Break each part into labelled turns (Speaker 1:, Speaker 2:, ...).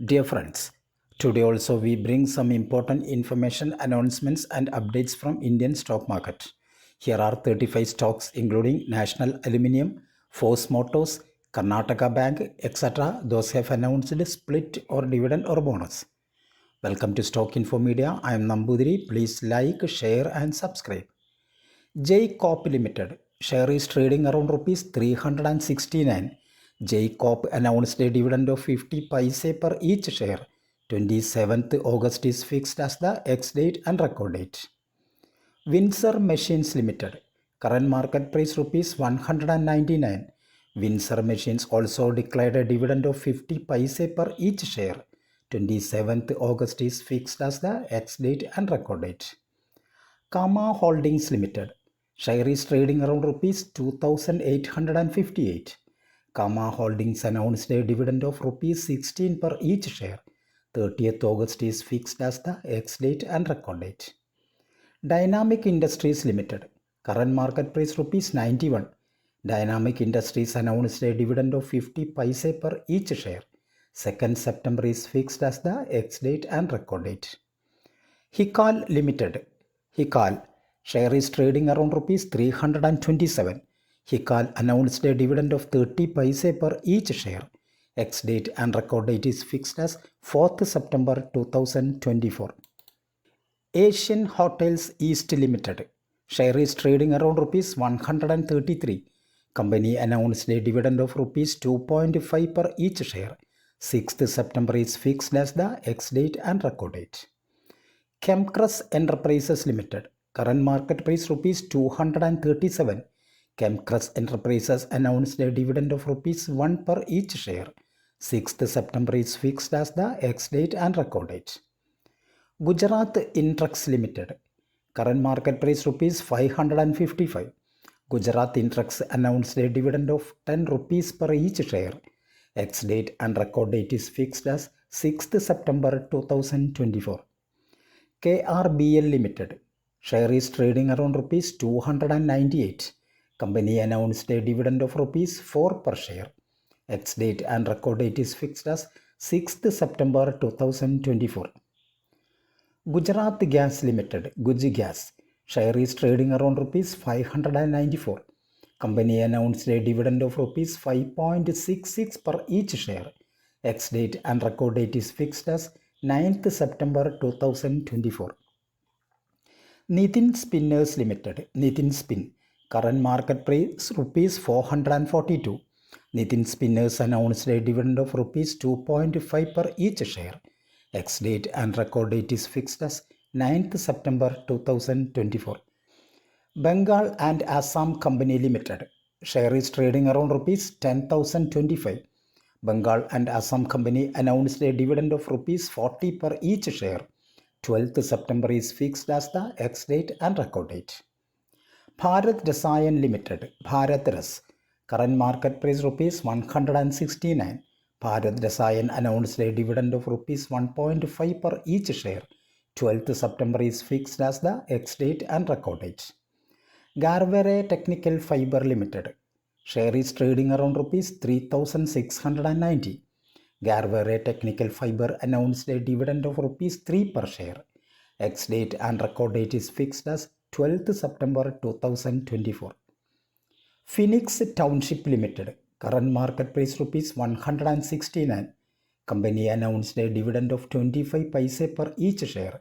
Speaker 1: Dear friends, today also we bring some important information, announcements and updates from Indian stock market. Here are 35 stocks including National Aluminium, Force Motors, Karnataka Bank, etc. Those have announced split or dividend or bonus. Welcome to Stock Info Media. I am Nambudiri. Please like, share and subscribe. J Corp Limited share is trading around rupees 369. J Corp announced a dividend of 50 paise per each share. 27th August is fixed as the ex-date and record date. Windsor Machines Limited current market price rupees 199. Windsor Machines also declared a dividend of 50 paise per each share. 27th August is fixed as the ex-date and record date. Kama Holdings Limited share is trading around rupees 2858. Kama Holdings announced a dividend of rupees 16 per each share. 30th August is fixed as the ex-date and record date. Dynamic Industries Limited current market price rupees 91. Dynamic Industries announced a dividend of 50 paise per each share. 2nd September is fixed as the ex-date and record date. Hikal Limited Hikal share is trading around rupees 327. Hikal announced a dividend of 30 paise per each share. Ex-date and record date is fixed as 4th September 2024. Asian Hotels East Limited share is trading around rupees 133. Company announced a dividend of rupees 2.5 per each share. 6th September is fixed as the ex-date and record date. Chemcrus Enterprises Limited current market price rupees 237. Chemcrus Enterprises announced a dividend of rupees 1 per each share. 6th September is fixed as the ex-date and record date. Gujarat Intrux Limited current market price rupees 555. Gujarat Intrux announced a dividend of 10 rupees per each share. Ex-date and record date is fixed as 6th September 2024. KRBL Limited share is trading around rupees 298. Company announced a dividend of rupees 4 per share. Ex-date and record date is fixed as 6th September 2024. Gujarat Gas Limited Guj Gas share is trading around rupees 594. Company announced a dividend of rupees 5.66 per each share. Ex-date and record date is fixed as 9th September 2024. Nitin Spinners Limited Nitin Spin current market price rupees 442. Nitin Spinners announced a dividend of rupees 2.5 per each share. Ex-date and record date is fixed as 9th September 2024. Bengal and Assam Company Limited share is trading around rupees 10,025. Bengal and Assam Company announced a dividend of rupees 40 per each share. 12th September is fixed as the ex-date and record date. Bharat Rasayan Limited Bharat Ras current market price rupees 169. Bharat Rasayan announced a dividend of rupees 1.5 per each share. 12th September is fixed as the ex-date and record date. Garvare Technical Fiber Limited share is trading around rupees 3,690. Garvare Technical Fiber announced a dividend of rupees 3 per share. Ex-date and record date is fixed as 12th September 2024. Phoenix Township Limited current market price rupees 169. Company announced a dividend of 25 paise per each share.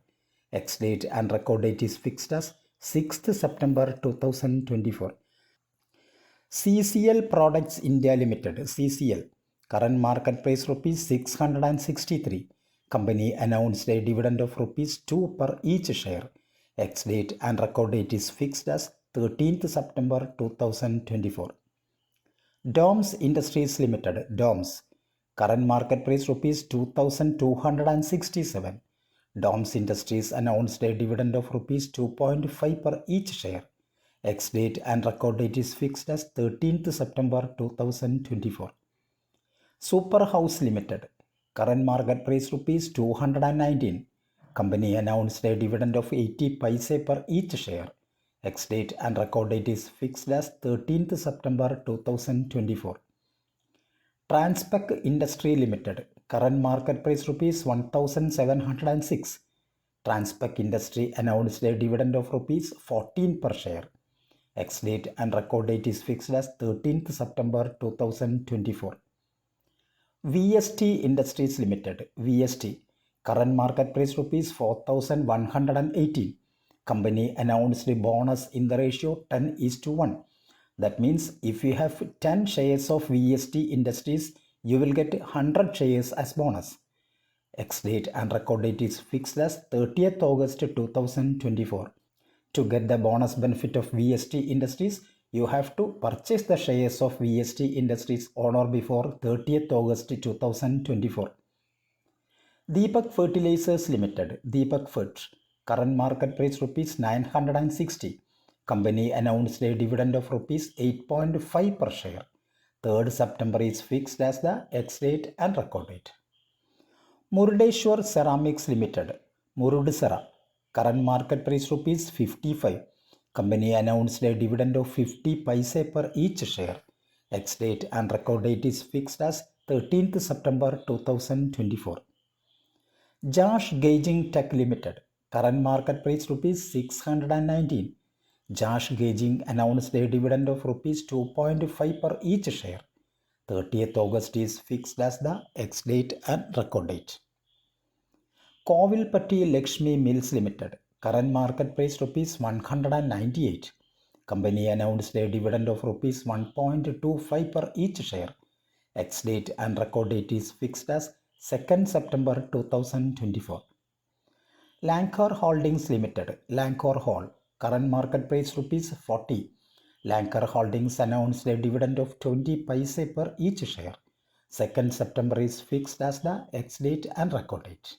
Speaker 1: Ex-date and record date is fixed as 6th September 2024. CCL Products India Limited CCL current market price rupees 663. Company announced a dividend of rupees 2 per each share. Ex-date and record date is fixed as 13th September 2024. DOMS Industries Limited DOMS current market price rupees 2,267. DOMS Industries announced a dividend of rupees 2.5 per each share. Ex-date and record date is fixed as 13th September 2024. Super House Limited current market price rupees 219. Company announced a dividend of 80 paise per each share. Ex-date and record date is fixed as 13th September 2024. Transpec Industry Limited Current market price rupees 1706. Transpec Industry announced a dividend of rupees 14 per share. Ex-date and record date is fixed as 13th September 2024. VST Industries Limited, VST, current market price rupees 4118. Company announced a bonus in the ratio 10:1. That means if you have 10 shares of VST Industries, you will get 100 shares as bonus. Ex-date and record date is fixed as 30th August 2024. To get the bonus benefit of VST Industries, you have to purchase the shares of VST Industries on or before 30th August 2024. Deepak Fertilizers Limited, Deepak Fert, current market price rupees 960. Company announced a dividend of rupees 8.5 per share. 3rd September is fixed as the ex-date and record date. Murdeshwar Ceramics Limited, Murudesera, current market price rupees 55. Company announced a dividend of 50 paise per each share. Ex-date and record date is fixed as 13th September 2024. Josh Gauging Tech Limited, current market price rupees 619. Josh Gauging announced a dividend of rupees 2.5 per each share. 30th August is fixed as the ex-date and record date. Kovilpatti Lakshmi Mills Limited, current market price rupees 198. Company announced a dividend of rupees 1.25 per each share. Ex-date and record date is fixed as 2nd September 2024. Lancor Holdings Limited, Lancor Hall, current market price rupees 40. Lancor Holdings announced a dividend of 20 paise per each share. 2nd September is fixed as the ex-date and record date.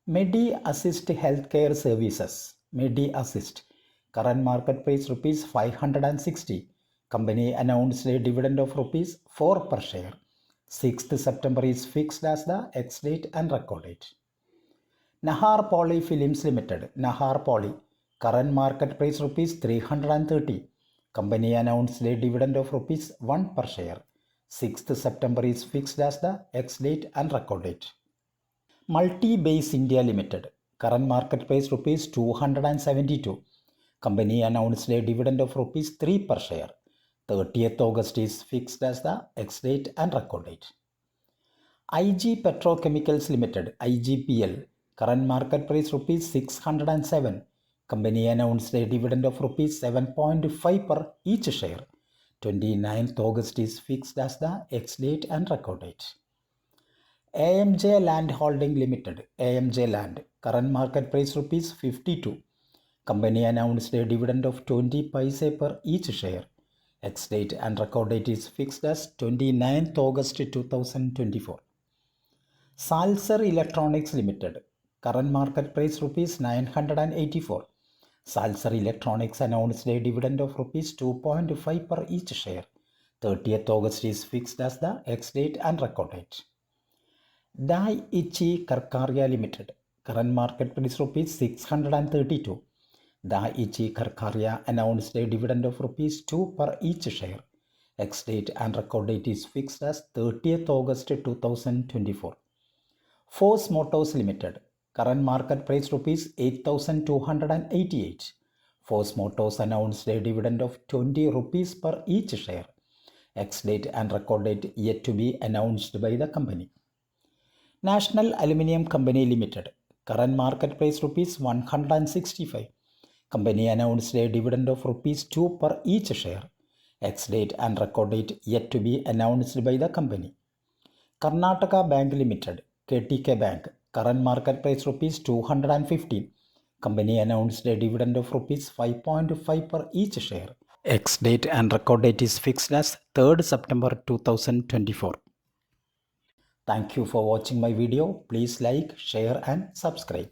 Speaker 1: Medi Assist Healthcare Services, Medi Assist, current market price rupees 560. Company announced a dividend of rupees 4 per share. 6th September is fixed as the ex-date and record date. Nahar Poly Films Limited, Nahar Poly, current market price rupees 330. Company announced a dividend of rupees 1 per share. 6th September is fixed as the ex-date and record date. Multi-Base India Limited, current market price rupees 272. Company announced a dividend of rupees 3 per share. 30th August is fixed as the ex-date and record date. IG Petrochemicals Limited, IGPL, current market price rupees 607. Company announced a dividend of rupees 7.5 per each share. 29th August is fixed as the ex-date and record date. AMJ Land Holding Limited, AMJ Land, current market price rupees 52. Company announced a dividend of 20 paise per each share. Ex-date and record date is fixed as 29th August 2024. Salsar Electronics Limited, current market price rupees 984. Salsar Electronics announced a dividend of rupees 2.5 per each share. 30th August is fixed as the ex-date and record date. Daiichi Karkaria Limited, current market price rupees 632. Daiichi Karkaria announced a dividend of rupees 2 per each share. Ex-date and record date is fixed as 30th August 2024. Force Motors Limited, current market price rupees 8,288. Force Motors announced a dividend of 20 rupees per each share. Ex-date and record date yet to be announced by the company. National Aluminium Company Limited, current market price rupees 165. Company announced a dividend of rupees 2 per each share. Ex-date and record date yet to be announced by the company. Karnataka Bank Limited, KTK Bank, current market price rupees 215. Company announced a dividend of rupees 5.5 per each share. Ex-date and record date is fixed as 3rd September 2024. Thank you for watching my video. Please like, share and subscribe.